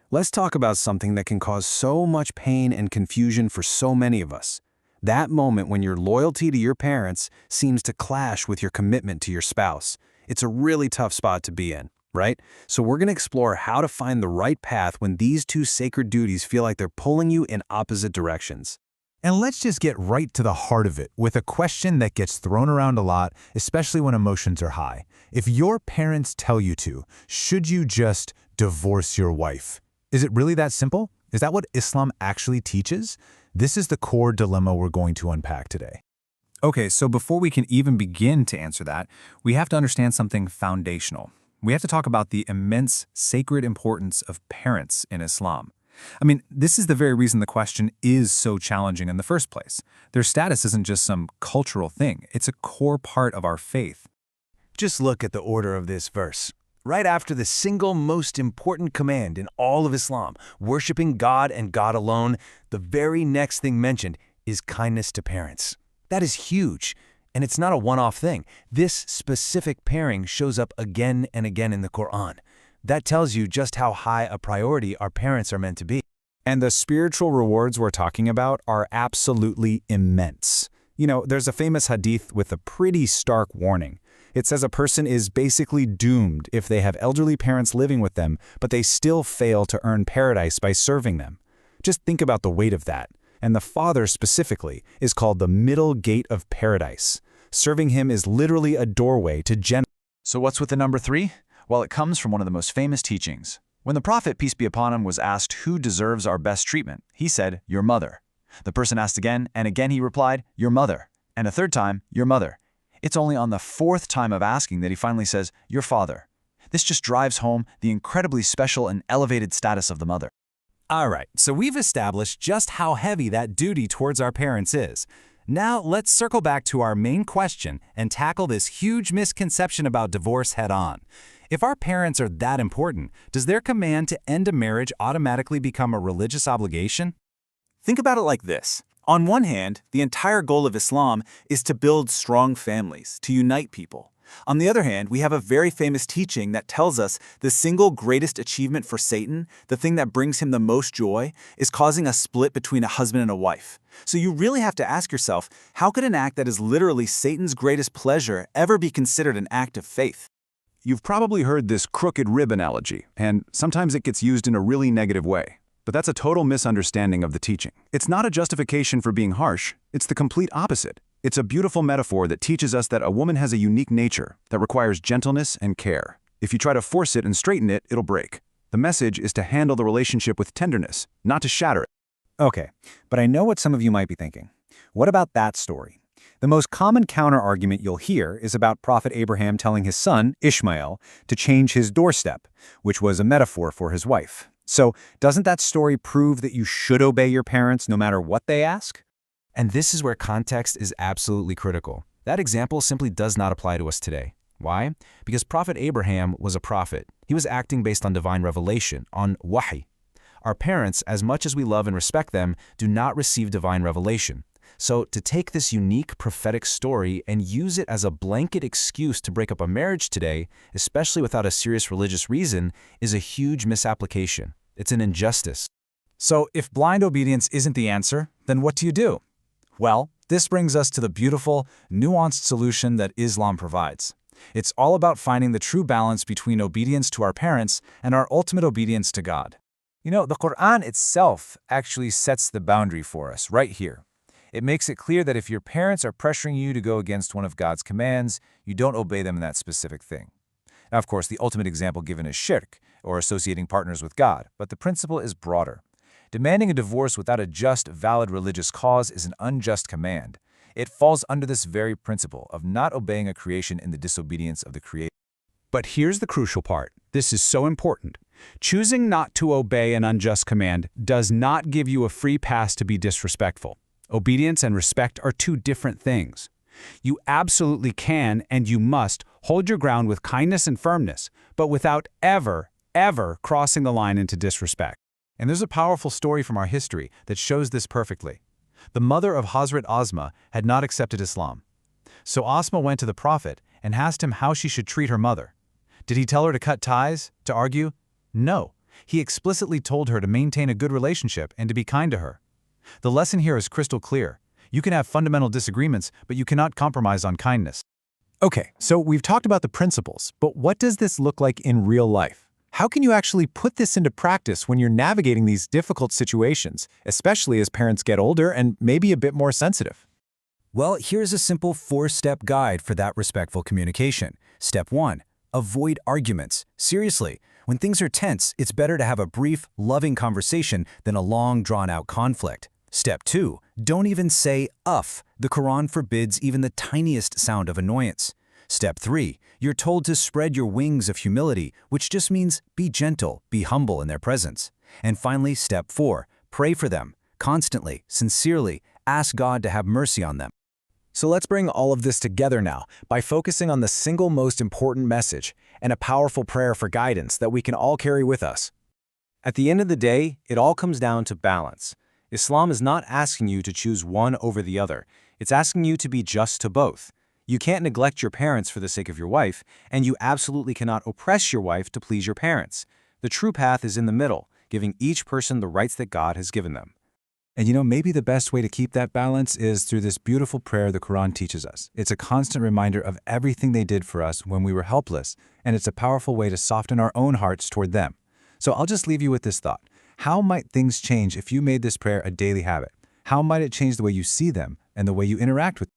Let's talk about something that can cause so much pain and confusion for so many of us. That moment when your loyalty to your parents seems to clash with your commitment to your spouse. It's a really tough spot to be in, right? So we're going to explore how to find the right path when these two sacred duties feel like they're pulling you in opposite directions. And let's just get right to the heart of it with a question that gets thrown around a lot, especially when emotions are high. If your parents tell you to, should you just divorce your wife? Is it really that simple? Is that what Islam actually teaches? This is the core dilemma we're going to unpack today. Okay, so before we can even begin to answer that, we have to understand something foundational. We have to talk about the immense sacred importance of parents in Islam. I mean, this is the very reason the question is so challenging in the first place. Their status isn't just some cultural thing, it's a core part of our faith. Just look at the order of this verse. Right after the single most important command in all of Islam, worshiping God and God alone, the very next thing mentioned is kindness to parents. That is huge, and it's not a one-off thing. This specific pairing shows up again and again in the Quran. That tells you just how high a priority our parents are meant to be. And the spiritual rewards we're talking about are absolutely immense. You know, there's a famous hadith with a pretty stark warning. It says a person is basically doomed if they have elderly parents living with them, but they still fail to earn paradise by serving them. Just think about the weight of that. And the father specifically is called the middle gate of paradise. Serving him is literally a doorway to Jannah. So what's with the number 3? Well, it comes from one of the most famous teachings. When the Prophet, peace be upon him, was asked who deserves our best treatment, he said, your mother. The person asked again, and again he replied, your mother. And a third time, your mother. It's only on the 4th time of asking that he finally says, your father. This just drives home the incredibly special and elevated status of the mother. All right, so we've established just how heavy that duty towards our parents is. Now let's circle back to our main question and tackle this huge misconception about divorce head-on. If our parents are that important, does their command to end a marriage automatically become a religious obligation? Think about it like this. On one hand, the entire goal of Islam is to build strong families, to unite people. On the other hand, we have a very famous teaching that tells us the single greatest achievement for Satan, the thing that brings him the most joy, is causing a split between a husband and a wife. So you really have to ask yourself, how could an act that is literally Satan's greatest pleasure ever be considered an act of faith? You've probably heard this crooked rib analogy, and sometimes it gets used in a really negative way. But that's a total misunderstanding of the teaching. It's not a justification for being harsh, it's the complete opposite. It's a beautiful metaphor that teaches us that a woman has a unique nature that requires gentleness and care. If you try to force it and straighten it, it'll break. The message is to handle the relationship with tenderness, not to shatter it. Okay, but I know what some of you might be thinking. What about that story? The most common counter-argument you'll hear is about Prophet Abraham telling his son, Ishmael, to change his doorstep, which was a metaphor for his wife. So, doesn't that story prove that you should obey your parents no matter what they ask? And this is where context is absolutely critical. That example simply does not apply to us today. Why? Because Prophet Abraham was a prophet. He was acting based on divine revelation, on wahi. Our parents, as much as we love and respect them, do not receive divine revelation. So to take this unique prophetic story and use it as a blanket excuse to break up a marriage today, especially without a serious religious reason, is a huge misapplication. It's an injustice. So if blind obedience isn't the answer, then what do you do? Well, this brings us to the beautiful, nuanced solution that Islam provides. It's all about finding the true balance between obedience to our parents and our ultimate obedience to God. You know, the Quran itself actually sets the boundary for us right here. It makes it clear that if your parents are pressuring you to go against one of God's commands, you don't obey them in that specific thing. Now, of course, the ultimate example given is shirk, or associating partners with God, but the principle is broader. Demanding a divorce without a just, valid religious cause is an unjust command. It falls under this very principle of not obeying a creation in the disobedience of the Creator. But here's the crucial part. This is so important. Choosing not to obey an unjust command does not give you a free pass to be disrespectful. Obedience and respect are two different things. You absolutely can and you must hold your ground with kindness and firmness, but without ever crossing the line into disrespect. And there's a powerful story from our history that shows this perfectly. The mother of Hazrat Asma had not accepted Islam. So Asma went to the Prophet and asked him how she should treat her mother. Did he tell her to cut ties, to argue? No. He explicitly told her to maintain a good relationship and to be kind to her. The lesson here is crystal clear. You can have fundamental disagreements, but you cannot compromise on kindness. Okay, so we've talked about the principles, but what does this look like in real life? How can you actually put this into practice when you're navigating these difficult situations, especially as parents get older and maybe a bit more sensitive? Well, here's a simple 4-step guide for that respectful communication. Step 1. Avoid arguments. Seriously, when things are tense, it's better to have a brief, loving conversation than a long, drawn-out conflict. Step 2. Don't even say "uff." The Quran forbids even the tiniest sound of annoyance. Step 3. You're told to spread your wings of humility, which just means be gentle, be humble in their presence. And finally, Step 4. Pray for them. Constantly, sincerely, ask God to have mercy on them. So let's bring all of this together now by focusing on the single most important message and a powerful prayer for guidance that we can all carry with us. At the end of the day, it all comes down to balance. Islam is not asking you to choose one over the other. It's asking you to be just to both. You can't neglect your parents for the sake of your wife, and you absolutely cannot oppress your wife to please your parents. The true path is in the middle, giving each person the rights that God has given them. And maybe the best way to keep that balance is through this beautiful prayer the Quran teaches us. It's a constant reminder of everything they did for us when we were helpless, and it's a powerful way to soften our own hearts toward them. So I'll just leave you with this thought. How might things change if you made this prayer a daily habit? How might it change the way you see them and the way you interact with them?